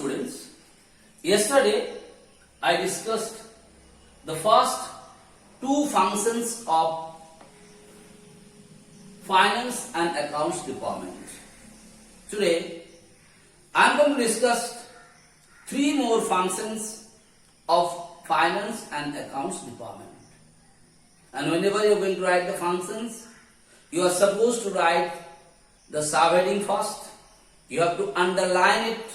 students, yesterday I discussed the first two functions of finance and accounts department. Today I am going to discuss three more functions of finance and accounts department. And whenever you are going to write the functions, you are supposed to write the subheading first. You have to underline it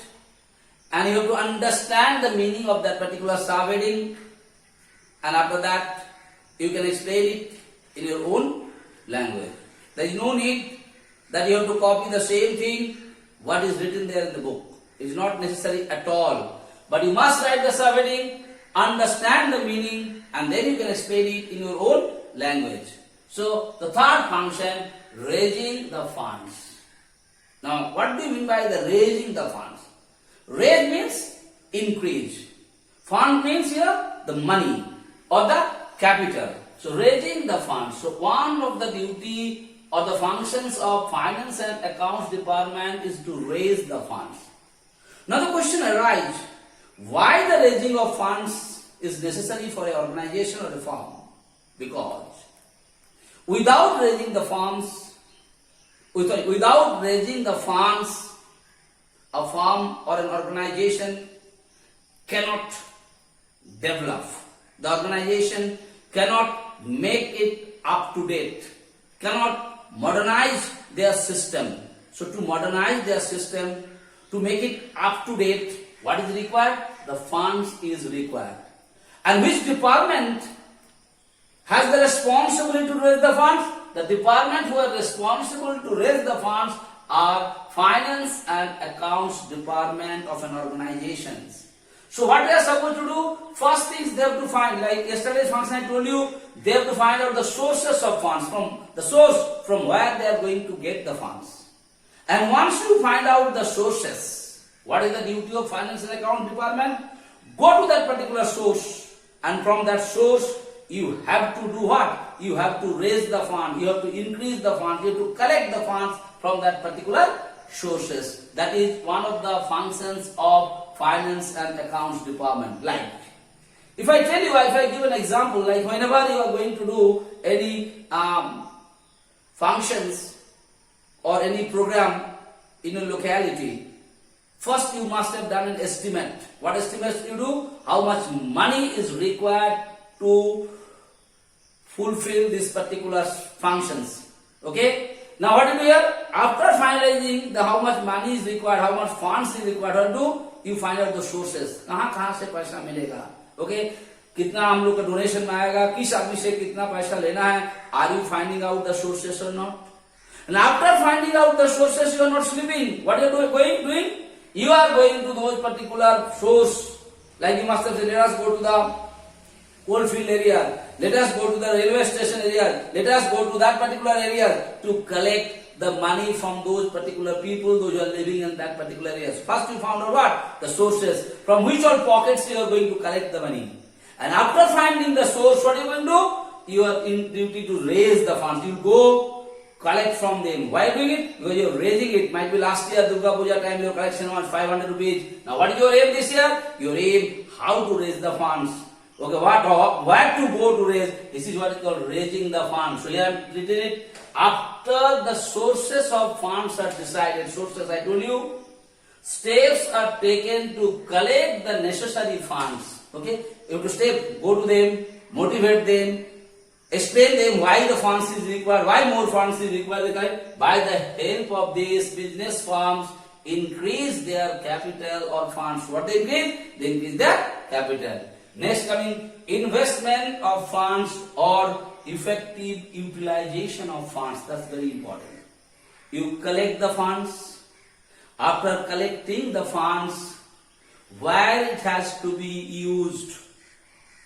and you have to understand the meaning of that particular subheading, and after that you can explain it in your own language. There is no need that you have to copy the same thing what is written there in the book. It is not necessary at all. But you must write the subheading, understand the meaning, and then you can explain it in your own language. So the third function, raising the funds. Now what do you mean by the raising the funds? Raise means increase. Fund means here the money or the capital. So raising the funds. So one of the duty or the functions of finance and accounts department is to raise the funds. Now the question arises, why the raising of funds is necessary for an organization or a firm? Because without raising the funds, a firm or an organization cannot develop. The organization cannot make it up to date, cannot modernize their system. So to modernize their system, to make it up to date, what is required? The funds is required. And which department has the responsibility to raise the funds? The department who are responsible to raise the funds are finance and accounts department of an organization. So what they are supposed to do? First things they have to find, like yesterday's function I told you, they have to find out the sources of funds, from the source from where they are going to get the funds. And once you find out the sources, what is the duty of finance and accounts department? Go to that particular source, and from that source you have to do what? You have to raise the fund, you have to increase the fund, you have to collect the funds from that particular sources. That is one of the functions of finance and accounts department. Like, if I tell you, if I give an example, like whenever you are going to do any functions or any program in a locality, first you must have done an estimate. What estimates you do? How much money is required to fulfill these particular functions. Okay? Now what you do here? After finalizing the how much money is required, how much funds is required, what do? You find out the sources. कहाँ से पैसा मिलेगा? Okay? कितना हम लोग का donation में आएगा? किस आदमी से कितना पैसा लेना है? Are you finding out the sources or not? And after finding out the sources, you are not sleeping. What are you doing? You are going to those particular source. Like you must have said, let us go to the coalfield area. Let us go to the railway station area. Let us go to that particular area to collect the money from those particular people, those who are living in that particular area. So first you found out what? The sources. From which all pockets you are going to collect the money. And after finding the source, what are you going to do? You are in duty to raise the funds. You go collect from them. Why doing it? Because you are raising it. Might be last year, Durga Puja time, your collection was 500 rupees. Now what is your aim this year? Your aim, how to raise the funds. Okay, where to go to raise? This is what is called raising the funds. So here I have written it. After the sources of funds are decided, sources I told you, steps are taken to collect the necessary funds. Okay, you have to go to them, motivate them, explain them why the funds is required, why more funds is required. By the help of these business firms, increase their capital or funds. What they increase? They increase their capital. Next coming, investment of funds or effective utilization of funds. That's very important. You collect the funds. After collecting the funds, where it has to be used,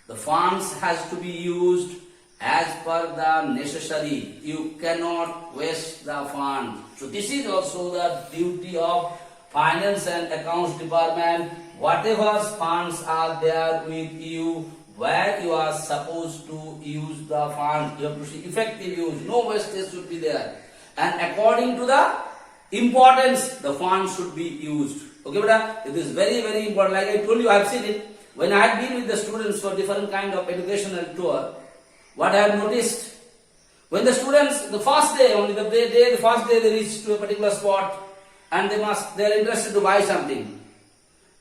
the funds has to be used as per the necessary. You cannot waste the funds. So this is also the duty of finance and accounts department. Whatever funds are there with you, where you are supposed to use the funds, you have to see effective use, no wastage should be there. And according to the importance, the funds should be used. Okay, but it is very, very important. Like I told you, I have seen it. When I have been with the students for different kind of educational tour, what I have noticed, when the students, the first day, only the first day they reach to a particular spot and they are interested to buy something.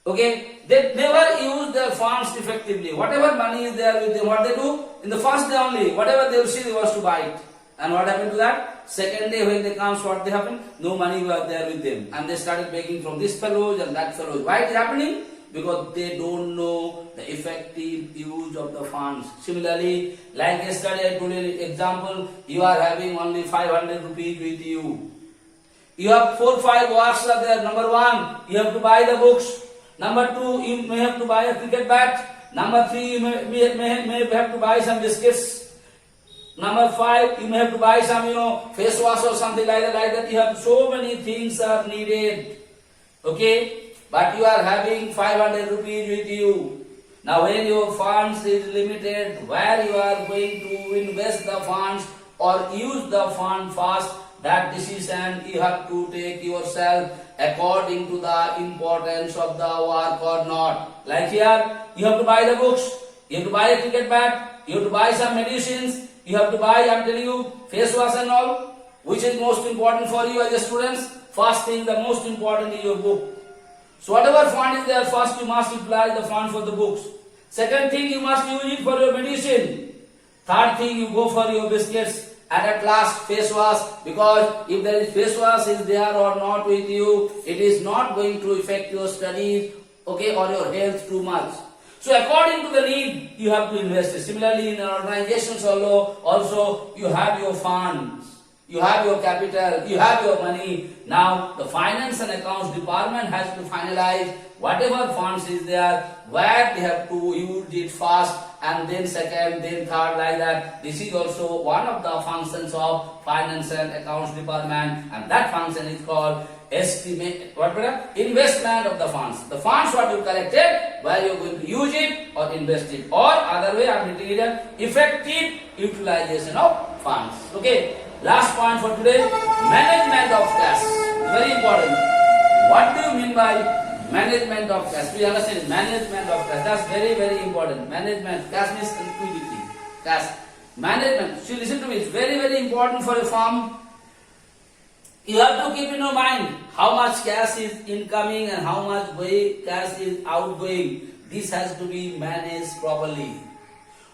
Okay, they never use their funds effectively. Whatever money is there with them, what they do, in the first day only, whatever they will see, they want to buy it. And what happened to that? Second day when they come, what they happen? No money was there with them. And they started begging from this fellows and that fellows. Why it is happening? Because they don't know the effective use of the funds. Similarly, like yesterday I told you an example, you are having only 500 rupees with you. You have 4-5 works are there. Number 1, you have to buy the books. Number 2, you may have to buy a cricket bat. Number 3, you may have to buy some biscuits. Number 5, you may have to buy some, face wash or something like that. You have so many things are needed. Okay? But you are having 500 rupees with you. Now when your funds is limited, where you are going to invest the funds or use the fund first, that decision you have to take yourself according to the importance of the work or not. Like here, you have to buy the books, you have to buy a cricket bat, you have to buy some medicines, you have to buy, I am telling you, face wash and all. Which is most important for you as a students? First thing, the most important is your book. So whatever fund is there, first you must utilize the fund for the books. Second thing, you must use it for your medicine. Third thing, you go for your biscuits. And at last, face wash, because if there is face wash is there or not with you, it is not going to affect your studies, okay, or your health too much. So according to the need, you have to invest it. Similarly, in organizations also you have your funds. You have your capital, you have your money. Now, the finance and accounts department has to finalize whatever funds is there, where they have to use it first, and then second, then third, like that. This is also one of the functions of finance and accounts department, and that function is called investment of the funds. The funds what you collected, where you are going to use it or invest it. Or other way, I am writing it, effective utilization of funds. Okay. Last point for today, management of cash. Very important. What do you mean by management of cash? We understand management of cash. That's very, very important. Management. Cash means liquidity. Cash. Management. So listen to me. It's very, very important for a firm. You have to keep in your mind how much cash is incoming and how much cash is outgoing. This has to be managed properly.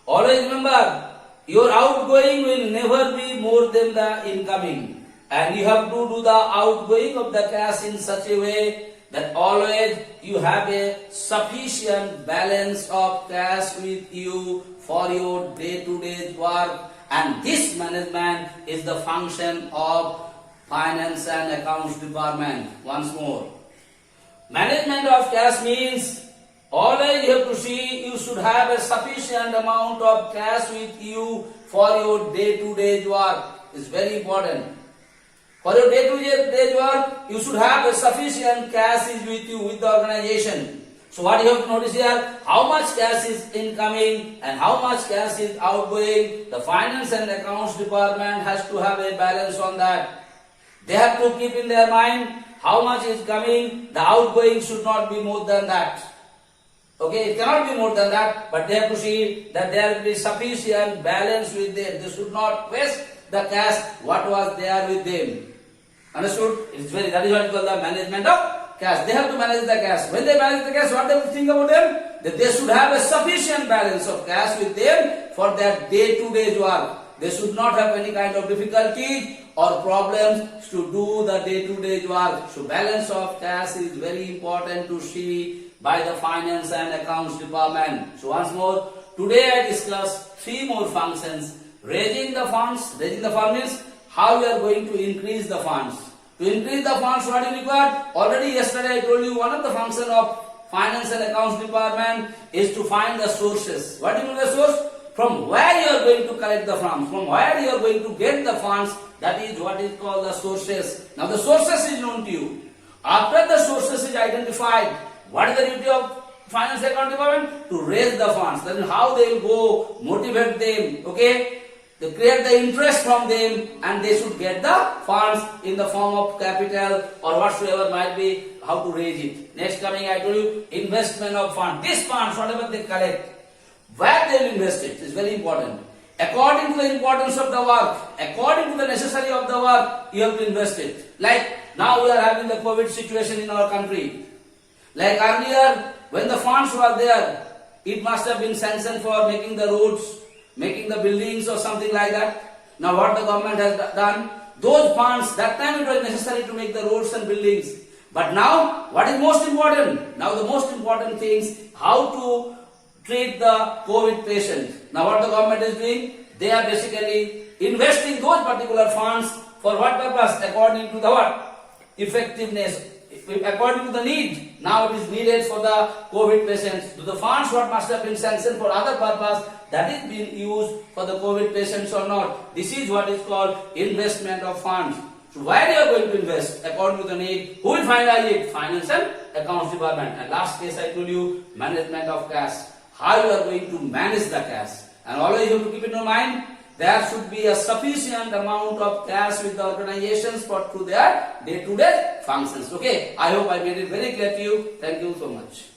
Always remember, your outgoing will never be more than the incoming. And you have to do the outgoing of the cash in such a way that always you have a sufficient balance of cash with you for your day-to-day work. And this management is the function of finance and accounts department. Once more. Management of cash means always you have to see you should have a sufficient amount of cash with you for your day-to-day work. It's very important. For your day-to-day work, you should have a sufficient cash is with you, with the organization. So what you have to notice here, how much cash is incoming and how much cash is outgoing. The finance and accounts department has to have a balance on that. They have to keep in their mind how much is coming, the outgoing should not be more than that. Okay, it cannot be more than that, but they have to see that there will be sufficient balance with them. They should not waste the cash what was there with them. Understood? That is what is called the management of cash. They have to manage the cash. When they manage the cash, what they will think about them? That they should have a sufficient balance of cash with them for their day-to-day work. They should not have any kind of difficulty or problems to do the day-to-day work. So balance of cash is very important to see by the finance and accounts department. So once more, today I discussed 3 more functions. Raising the funds. Raising the fund means how we are going to increase the funds. To increase the funds, what is required? Already yesterday I told you one of the functions of finance and accounts department is to find the sources. What do you mean the source? From where you are going to collect the funds, from where you are going to get the funds, that is what is called the sources. Now the sources is known to you. After the sources is identified, what is the duty of finance account department? To raise the funds. Then how they will go, motivate them, okay? They create the interest from them and they should get the funds in the form of capital or whatsoever might be, how to raise it. Next coming I told you, investment of funds. These funds, whatever they collect, where they will invest it is very important. According to the importance of the work, according to the necessity of the work, you have to invest it. Like now we are having the COVID situation in our country. Like earlier, when the funds were there, it must have been sanctioned for making the roads, making the buildings or something like that. Now what the government has done, those funds, that time it was necessary to make the roads and buildings. But now, what is most important? Now the most important thing is how to treat the COVID patient. Now what the government is doing? They are basically investing those particular funds for what purpose? According to the what? Effectiveness. According to the need. Now it is needed for the COVID patients. Do the funds what must have been sanctioned for other purpose, that is being used for the COVID patients or not? This is what is called investment of funds. So where you are going to invest according to the need? Who will finalize it? Finance and Accounts Department. And last case I told you, management of cash. How you are going to manage the cash. And always you have to keep in your mind, there should be a sufficient amount of cash with the organizations for to their day-to-day functions. Okay, I hope I made it very clear to you. Thank you so much.